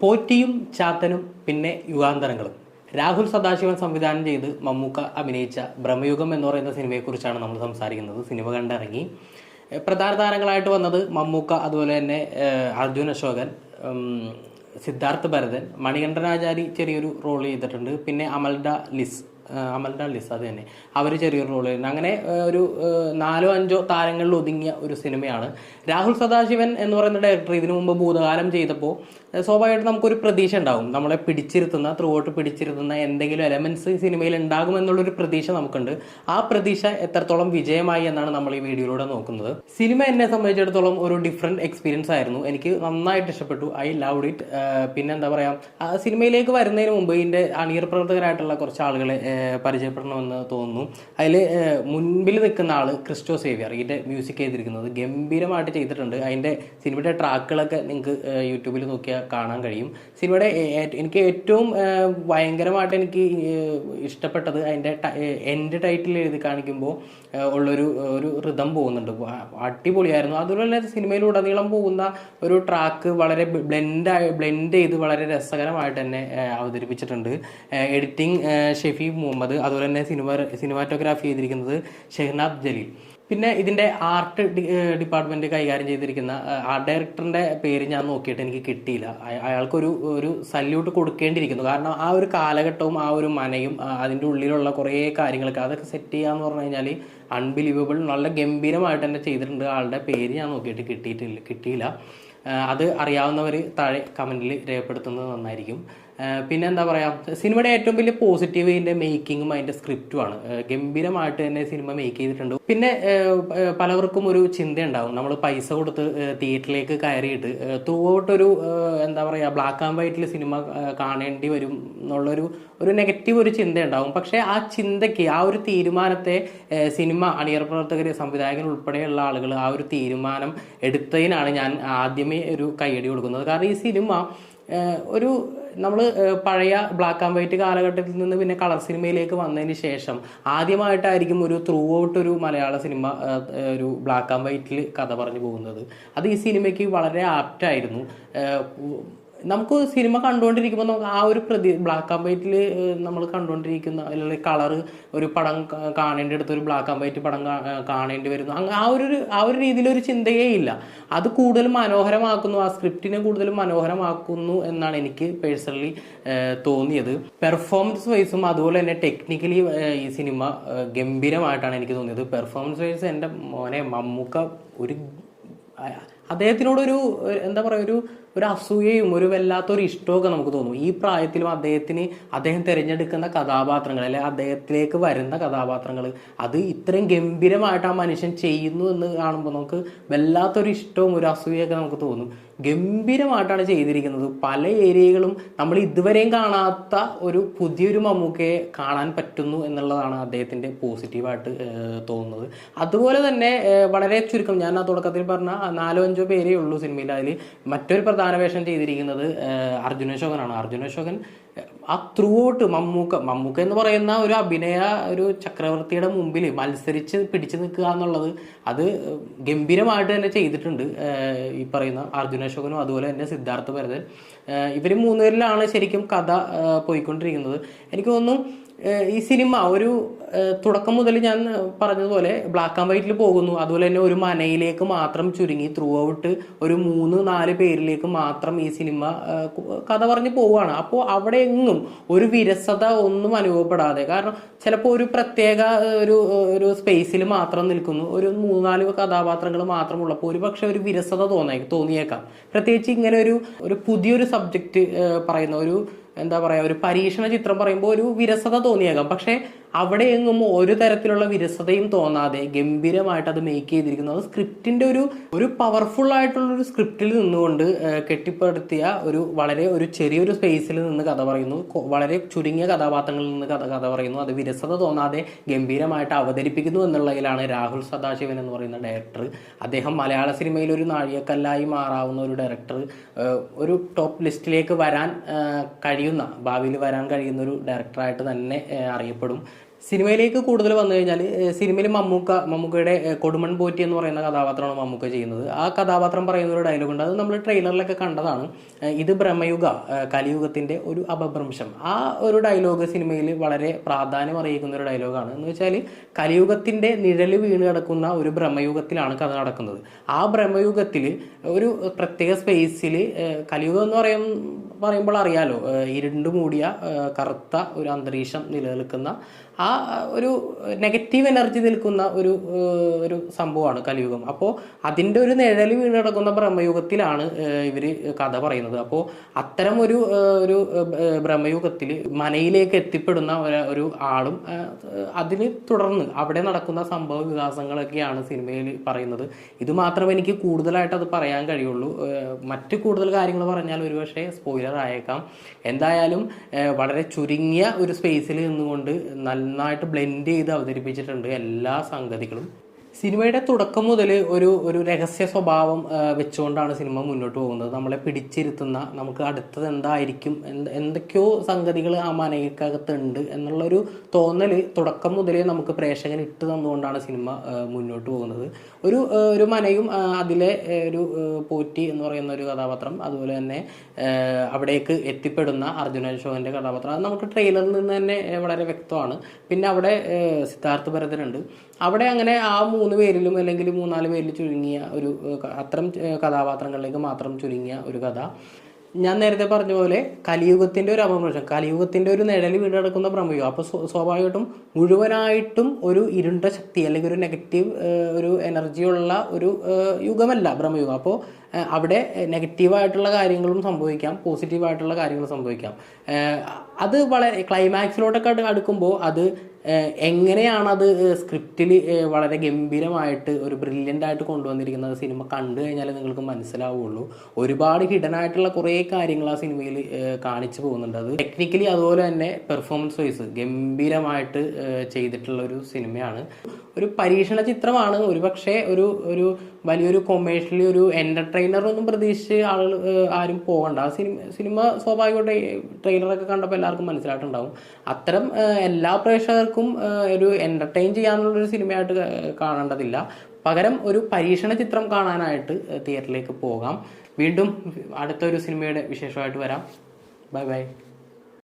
പോറ്റിയും ചാത്തനും പിന്നെ യുഗാന്തരങ്ങളും. രാഹുൽ സദാശിവൻ സംവിധാനം ചെയ്ത് മമ്മൂക്ക അഭിനയിച്ച ബ്രഹ്മയുഗം എന്ന് പറയുന്ന സിനിമയെക്കുറിച്ചാണ് നമ്മൾ സംസാരിക്കുന്നത്. സിനിമ കണ്ടിറങ്ങി പ്രധാന താരങ്ങളായിട്ട് വന്നത് മമ്മൂക്ക, അതുപോലെ തന്നെ അർജുൻ അശോകൻ, സിദ്ധാർത്ഥ് ഭരതൻ, മണികണ്ഠനാചാരി ചെറിയൊരു റോൾ ചെയ്തിട്ടുണ്ട്. പിന്നെ അമൽഡ ലിസ് അത് തന്നെ, അവർ ചെറിയൊരു റോൾ ചെയ്യുന്നത്. അങ്ങനെ ഒരു 4-5 താരങ്ങളിൽ ഒതുങ്ങിയ ഒരു സിനിമയാണ്. രാഹുൽ സദാശിവൻ എന്ന് പറയുന്ന ഡയറക്ടർ ഇതിനു മുമ്പ് ഭൂതകാലം ചെയ്തപ്പോൾ സ്വാഭാവികമായിട്ട് നമുക്കൊരു പ്രതീക്ഷ ഉണ്ടാകും. നമ്മളെ ത്രൂ ഔട്ട് പിടിച്ചിരുത്തുന്ന എന്തെങ്കിലും എലമെന്റ്സ് സിനിമയിൽ ഉണ്ടാകുമെന്നുള്ളൊരു പ്രതീക്ഷ നമുക്കുണ്ട്. ആ പ്രതീക്ഷ എത്രത്തോളം വിജയമായി എന്നാണ് നമ്മൾ ഈ വീഡിയോയിലൂടെ നോക്കുന്നത്. സിനിമ എന്നെ സംബന്ധിച്ചിടത്തോളം ഒരു ഡിഫറെന്റ് എക്സ്പീരിയൻസ് ആയിരുന്നു. എനിക്ക് നന്നായിട്ട് ഇഷ്ടപ്പെട്ടു. I loved it. പിന്നെ എന്താ പറയുക, സിനിമയിലേക്ക് വരുന്നതിന് മുമ്പ് ഇതിന്റെ അണിയർ പ്രവർത്തകരായിട്ടുള്ള കുറച്ച് ആളുകളെ പരിചയപ്പെടണമെന്ന് തോന്നുന്നു. അതിൽ മുൻപിൽ നിൽക്കുന്ന ആള് ക്രിസ്റ്റോ സേവിയർ. ഇതിന്റെ മ്യൂസിക് ചെയ്തിരിക്കുന്നത് ഗംഭീരമായിട്ട് ചെയ്തിട്ടുണ്ട്. അതിന്റെ സിനിമയുടെ ട്രാക്കുകളൊക്കെ നിങ്ങൾക്ക് യൂട്യൂബിൽ നോക്കിയാൽ കാണാൻ കഴിയും. സിനിമയുടെ എനിക്ക് ഏറ്റവും ഭയങ്കരമായിട്ട് എനിക്ക് ഇഷ്ടപ്പെട്ടത് അതിന്റെ എൻഡ് ടൈറ്റിൽ എഴുതി കാണിക്കുമ്പോൾ ഉള്ളൊരു റിതം പോകുന്നുണ്ട്. അടിപൊളിയായിരുന്നു. അതുപോലെ സിനിമയിലുടനീളം പോകുന്ന ഒരു ട്രാക്ക് വളരെ ബ്ലെൻഡ് ചെയ്ത് വളരെ രസകരമായിട്ട് തന്നെ അവതരിപ്പിച്ചിട്ടുണ്ട്. എഡിറ്റിംഗ് ഷെഫി മുഹമ്മദ്, അതുപോലെ തന്നെ സിനിമാറ്റോഗ്രാഫി ചെയ്തിരിക്കുന്നത് ഷെഹ്നാബ് ജലീൽ. പിന്നെ ഇതിന്റെ ആർട്ട് ഡിപ്പാർട്ട്മെന്റ് കൈകാര്യം ചെയ്തിരിക്കുന്ന ആർട്ട് ഡയറക്ടറിന്റെ പേര് ഞാൻ നോക്കിയിട്ട് എനിക്ക് കിട്ടിയില്ല. അയാൾക്കൊരു സല്യൂട്ട് കൊടുക്കേണ്ടിയിരിക്കുന്നു. കാരണം ആ ഒരു കാലഘട്ടവും ആ ഒരു മനയും അതിൻ്റെ ഉള്ളിലുള്ള കുറേ കാര്യങ്ങളൊക്കെ അതൊക്കെ സെറ്റ് ചെയ്യാന്ന് പറഞ്ഞു കഴിഞ്ഞാൽ അൺബിലീവബിൾ, നല്ല ഗംഭീരമായിട്ട് തന്നെ ചെയ്തിട്ടുണ്ട്. ആളുടെ പേര് ഞാൻ നോക്കിയിട്ട് കിട്ടിയില്ല. അത് അറിയാവുന്നവർ താഴെ കമന്റിൽ രേഖപ്പെടുത്തുന്നത് നന്നായിരിക്കും. പിന്നെ എന്താ പറയുക, സിനിമയുടെ ഏറ്റവും വലിയ പോസിറ്റീവ് ഇതിന്റെ മേക്കിങ്ങും അതിന്റെ സ്ക്രിപ്റ്റുമാണ്. ഗംഭീരമായിട്ട് തന്നെ സിനിമ മേക്ക് ചെയ്തിട്ടുണ്ട്. പിന്നെ പലവർക്കും ഒരു ചിന്തയുണ്ടാവും, നമ്മൾ പൈസ കൊടുത്ത് തിയേറ്ററിലേക്ക് കയറിയിട്ട് ത്രൂ ഔട്ട് എന്താ പറയുക ബ്ലാക്ക് ആൻഡ് വൈറ്റിൽ സിനിമ കാണേണ്ടി വരും എന്നുള്ളൊരു നെഗറ്റീവ് ഒരു ചിന്തയുണ്ടാവും. പക്ഷെ ആ ചിന്തയ്ക്ക്, ആ ഒരു തീരുമാനത്തെ സിനിമ അണിയർ പ്രവർത്തകർ, സംവിധായകൻ ഉൾപ്പെടെയുള്ള ആളുകൾ ആ ഒരു തീരുമാനം എടുത്തതിനാണ് ഞാൻ ആദ്യമേ ഒരു കയ്യടി കൊടുക്കുന്നത്. കാരണം ഈ സിനിമ നമ്മൾ പഴയ ബ്ലാക്ക് ആൻഡ് വൈറ്റ് കാലഘട്ടത്തിൽ നിന്ന് പിന്നെ കളർ സിനിമയിലേക്ക് വന്നതിന് ശേഷം ആദ്യമായിട്ടായിരിക്കും ഒരു ത്രൂ ഔട്ട് ഒരു മലയാള സിനിമ ഒരു ബ്ലാക്ക് ആൻഡ് വൈറ്റിൽ കഥ പറഞ്ഞു പോകുന്നത്. അത് ഈ സിനിമയ്ക്ക് വളരെ ആപ്റ്റായിരുന്നു. നമുക്ക് സിനിമ കണ്ടുകൊണ്ടിരിക്കുമ്പോൾ നമുക്ക് ആ ഒരു ബ്ലാക്ക് ആൻഡ് വൈറ്റിൽ നമ്മൾ കണ്ടുകൊണ്ടിരിക്കുന്ന അല്ലെങ്കിൽ കളറ് ഒരു പടം കാണേണ്ടി അടുത്ത് ഒരു ബ്ലാക്ക് ആൻഡ് വൈറ്റ് പടം കാണേണ്ടി വരുന്നു, ആ ഒരു രീതിയിലൊരു ചിന്തയേ ഇല്ല. അത് കൂടുതൽ മനോഹരമാക്കുന്നു, ആ സ്ക്രിപ്റ്റിനെ കൂടുതൽ മനോഹരമാക്കുന്നു എന്നാണ് എനിക്ക് പേഴ്സണലി തോന്നിയത്. പെർഫോമൻസ് വൈസും അതുപോലെ തന്നെ ടെക്നിക്കലി ഈ സിനിമ ഗംഭീരമായിട്ടാണ് എനിക്ക് തോന്നിയത്. പെർഫോമൻസ് വൈസ് എൻ്റെ മോനെ മമ്മൂക്ക അദ്ദേഹത്തിനോടൊരു എന്താ പറയുക ഒരു അസൂയയും ഒരു വല്ലാത്തൊരു ഇഷ്ടമൊക്കെ നമുക്ക് തോന്നും. ഈ പ്രായത്തിലും അദ്ദേഹം തിരഞ്ഞെടുക്കുന്ന കഥാപാത്രങ്ങൾ അല്ലെ അദ്ദേഹത്തിലേക്ക് വരുന്ന കഥാപാത്രങ്ങൾ അത് ഇത്രയും ഗംഭീരമായിട്ട് ആ മനുഷ്യൻ ചെയ്യുന്നു എന്ന് കാണുമ്പോൾ നമുക്ക് വല്ലാത്തൊരു ഇഷ്ടവും ഒരു അസൂയൊക്കെ നമുക്ക് തോന്നും. ഗംഭീരമായിട്ടാണ് ചെയ്തിരിക്കുന്നത്. പല ഏരിയകളും നമ്മൾ ഇതുവരെയും കാണാത്ത ഒരു പുതിയൊരു മമ്മൂക്കയെ കാണാൻ പറ്റുന്നു എന്നുള്ളതാണ് അദ്ദേഹത്തിന്റെ പോസിറ്റീവായിട്ട് തോന്നുന്നത്. അതുപോലെ തന്നെ വളരെ ചുരുക്കം, ഞാൻ ആ തുടക്കത്തിൽ പറഞ്ഞ 4-5 പേരേ ഉള്ളൂ സിനിമയിൽ. അതിൽ മറ്റൊരു പ്രധാന വേഷം ചെയ്തിരിക്കുന്നത് അർജുൻ അശോകനാണ്. അർജുൻ അശോകൻ ആ ത്രൂ ഔട്ട് മമ്മൂക്ക എന്ന് പറയുന്ന ഒരു ചക്രവർത്തിയുടെ മുമ്പിൽ മത്സരിച്ച് പിടിച്ചു നിൽക്കുക എന്നുള്ളത് അത് ഗംഭീരമായിട്ട് തന്നെ ചെയ്തിട്ടുണ്ട് ഈ പറയുന്ന അർജുൻ അശോകനും അതുപോലെ തന്നെ സിദ്ധാർത്ഥ് ഭരതൻ. ഇവർ 3 പേരിലാണ് ശരിക്കും കഥ പോയിക്കൊണ്ടിരിക്കുന്നത്. എനിക്ക് തോന്നുന്നു ഈ സിനിമ തുടക്കം മുതൽ ഞാൻ പറഞ്ഞതുപോലെ ബ്ലാക്ക് ആൻഡ് വൈറ്റിൽ പോകുന്നു. അതുപോലെ തന്നെ ഒരു മനയിലേക്ക് മാത്രം ചുരുങ്ങി ത്രൂ ഔട്ട് ഒരു 3-4 പേരിലേക്ക് മാത്രം ഈ സിനിമ കഥ പറഞ്ഞ് പോവുകയാണ്. അപ്പോൾ അവിടെ എങ്ങും ഒരു വിരസത ഒന്നും അനുഭവപ്പെടാതെ, കാരണം ചിലപ്പോൾ ഒരു പ്രത്യേക ഒരു സ്പേസിൽ മാത്രം നിൽക്കുന്നു, ഒരു 3-4 കഥാപാത്രങ്ങൾ മാത്രമുള്ളപ്പോൾ ഒരുപക്ഷെ ഒരു വിരസത തോന്നിയേക്കാം. പ്രത്യേകിച്ച് ഇങ്ങനെ ഒരു പുതിയൊരു സബ്ജക്റ്റ് പറയുന്ന എന്താ പറയുക ഒരു പരീക്ഷണ ചിത്രം പറയുമ്പോൾ ഒരു വിരസത തോന്നിയേക്കാം. പക്ഷെ അവിടെ എങ്ങും ഒരു തരത്തിലുള്ള വിരസതയും തോന്നാതെ ഗംഭീരമായിട്ട് അത് മേക്ക് ചെയ്തിരിക്കുന്നു. അത് സ്ക്രിപ്റ്റിന്റെ ഒരു പവർഫുൾ ആയിട്ടുള്ള ഒരു സ്ക്രിപ്റ്റിൽ നിന്നുകൊണ്ട് കെട്ടിപ്പടുത്തിയ ഒരു ചെറിയൊരു സ്പേസിൽ നിന്ന് കഥ പറയുന്നു. വളരെ ചുരുങ്ങിയ കഥാപാത്രങ്ങളിൽ നിന്ന് കഥ പറയുന്നു. അത് വിരസത തോന്നാതെ ഗംഭീരമായിട്ട് അവതരിപ്പിക്കുന്നു എന്നുള്ളതിലാണ് രാഹുൽ സദാശിവൻ എന്ന് പറയുന്ന ഡയറക്ടർ. അദ്ദേഹം മലയാള സിനിമയിൽ ഒരു നാഴികക്കല്ലായി മാറാവുന്ന ഒരു ഡയറക്ടർ, ഒരു ടോപ്പ് ലിസ്റ്റിലേക്ക് ഭാവിയിൽ വരാൻ കഴിയുന്ന ഒരു ഡയറക്ടറായിട്ട് തന്നെ അറിയപ്പെടും. സിനിമയിലേക്ക് കൂടുതൽ വന്നു കഴിഞ്ഞാൽ സിനിമയിൽ മമ്മൂക്കയുടെ കൊടുമൺ പോറ്റി എന്ന് പറയുന്ന കഥാപാത്രമാണ് മമ്മൂക്ക ചെയ്യുന്നത്. ആ കഥാപാത്രം പറയുന്ന ഒരു ഡയലോഗ് ഉണ്ട്, അത് നമ്മൾ ട്രെയിലറിലൊക്കെ കണ്ടതാണ്. ഇത് ബ്രഹ്മയുഗ, കലിയുഗത്തിൻ്റെ ഒരു അപഭ്രംശം. ആ ഒരു ഡയലോഗ് സിനിമയിൽ വളരെ പ്രാധാന്യം അറിയിക്കുന്ന ഒരു ഡയലോഗാണ്. എന്ന് വെച്ചാൽ കലിയുഗത്തിൻ്റെ നിഴല് വീണ് കിടക്കുന്ന ഒരു ബ്രഹ്മയുഗത്തിലാണ് കഥ നടക്കുന്നത്. ആ ബ്രഹ്മയുഗത്തിൽ ഒരു പ്രത്യേക സ്പേസിൽ, കലിയുഗം എന്ന് പറയുമ്പോൾ അറിയാലോ, ഇരുണ്ട് മൂടിയ കറുത്ത ഒരു അന്തരീക്ഷം നിലനിൽക്കുന്ന ആ ഒരു നെഗറ്റീവ് എനർജി നിൽക്കുന്ന ഒരു സംഭവമാണ് കലിയുഗം. അപ്പോൾ അതിൻ്റെ ഒരു നിഴൽ വീണ് കിടക്കുന്ന ബ്രഹ്മയുഗത്തിലാണ് ഇവർ കഥ പറയുന്നത്. അപ്പോൾ അത്തരം ഒരു ബ്രഹ്മയുഗത്തിൽ മനയിലേക്ക് എത്തിപ്പെടുന്ന ഒരു ആളും അതിന് തുടർന്ന് അവിടെ നടക്കുന്ന സംഭവ വികാസങ്ങളൊക്കെയാണ് സിനിമയിൽ പറയുന്നത്. ഇത് മാത്രമേ എനിക്ക് കൂടുതലായിട്ട് അത് പറയാൻ കഴിയുള്ളൂ. മറ്റ് കൂടുതൽ കാര്യങ്ങൾ പറഞ്ഞാൽ ഒരുപക്ഷെ സ്പോയിലർ ആയേക്കാം. എന്തായാലും വളരെ ചുരുങ്ങിയ ഒരു സ്പേസിൽ നിന്നുകൊണ്ട് നന്നായിട്ട് ബ്ലെൻഡ് ചെയ്ത് അവതരിപ്പിച്ചിട്ടുണ്ട് എല്ലാ സംഗതികളും. സിനിമയുടെ തുടക്കം മുതൽ ഒരു രഹസ്യ സ്വഭാവം വെച്ചുകൊണ്ടാണ് സിനിമ മുന്നോട്ട് പോകുന്നത്. നമ്മളെ പിടിച്ചിരുത്തുന്ന, നമുക്ക് അടുത്തത് എന്തായിരിക്കും, എന്തൊക്കെയോ സംഗതികൾ ആ മനയ്ക്കകത്തുണ്ട് എന്നുള്ളൊരു തോന്നൽ തുടക്കം മുതലേ നമുക്ക് പ്രേക്ഷകൻ ഇട്ട് തന്നുകൊണ്ടാണ് സിനിമ മുന്നോട്ട് പോകുന്നത്. ഒരു മനയും അതിലെ ഒരു പോറ്റി എന്ന് പറയുന്ന ഒരു കഥാപാത്രം, അതുപോലെ തന്നെ അവിടേക്ക് എത്തിപ്പെടുന്ന അർജുൻ അശോകൻ്റെ കഥാപാത്രം, അത് നമുക്ക് ട്രെയിലറിൽ നിന്ന് തന്നെ വളരെ വ്യക്തമാണ്. പിന്നെ അവിടെ സിദ്ധാർത്ഥ് ഭരതനുണ്ട്. അവിടെ അങ്ങനെ ആ 3 പേരിലും അല്ലെങ്കിൽ 3-4 പേരിൽ ചുരുങ്ങിയ അത്തരം കഥാപാത്രങ്ങളിലേക്ക് മാത്രം ചുരുങ്ങിയ ഒരു കഥ. ഞാൻ നേരത്തെ പറഞ്ഞ പോലെ കലിയുഗത്തിൻ്റെ ഒരു അപഭ്രംശം, കലിയുഗത്തിൻ്റെ ഒരു നിഴൽ വീട് കിടക്കുന്ന ബ്രഹ്മയുഗം. അപ്പോൾ സ്വാഭാവികമായിട്ടും മുഴുവനായിട്ടും ഒരു ഇരുണ്ട ശക്തി അല്ലെങ്കിൽ ഒരു നെഗറ്റീവ് ഒരു എനർജിയുള്ള ഒരു യുഗമല്ല ബ്രഹ്മയുഗം. അപ്പോൾ അവിടെ നെഗറ്റീവായിട്ടുള്ള കാര്യങ്ങളും സംഭവിക്കാം, പോസിറ്റീവായിട്ടുള്ള കാര്യങ്ങളും സംഭവിക്കാം. അത് വളരെ ക്ലൈമാക്സിലോട്ടൊക്കെ അടുക്കുമ്പോൾ അത് എങ്ങനെയാണത് സ്ക്രിപ്റ്റിൽ വളരെ ഗംഭീരമായിട്ട് ഒരു ബ്രില്യൻ്റ് ആയിട്ട് കൊണ്ടുവന്നിരിക്കുന്നത് സിനിമ കണ്ടു കഴിഞ്ഞാൽ നിങ്ങൾക്ക് മനസ്സിലാവുള്ളൂ. ഒരുപാട് ഹിഡൻ ആയിട്ടുള്ള കുറേ കാര്യങ്ങൾ ആ സിനിമയിൽ കാണിച്ചു പോകുന്നുണ്ട്. അത് ടെക്നിക്കലി അതുപോലെ തന്നെ പെർഫോമൻസ് വൈസ് ഗംഭീരമായിട്ട് ചെയ്തിട്ടുള്ള ഒരു സിനിമയാണ്. ഒരു പരീക്ഷണ ചിത്രമാണ്. ഒരുപക്ഷെ ഒരു വലിയൊരു കൊമേഴ്ഷ്യലി ഒരു എൻ്റർടൈനറൊന്നും പ്രതീക്ഷിച്ച് ആരും പോകണ്ട. ആ സിനിമ സ്വാഭാവികമായിട്ട് ട്രെയിലറൊക്കെ കണ്ടപ്പോൾ എല്ലാവർക്കും മനസ്സിലായിട്ടുണ്ടാവും. അത്തരം എല്ലാ പ്രേക്ഷകർക്കും ഒരു എൻ്റർടൈൻ ചെയ്യാനുള്ളൊരു സിനിമയായിട്ട് കാണേണ്ടതില്ല. പകരം ഒരു പരീക്ഷണ ചിത്രം കാണാനായിട്ട് തിയേറ്ററിലേക്ക് പോകാം. വീണ്ടും അടുത്തൊരു സിനിമയുടെ വിശേഷമായിട്ട് വരാം. Bye bye.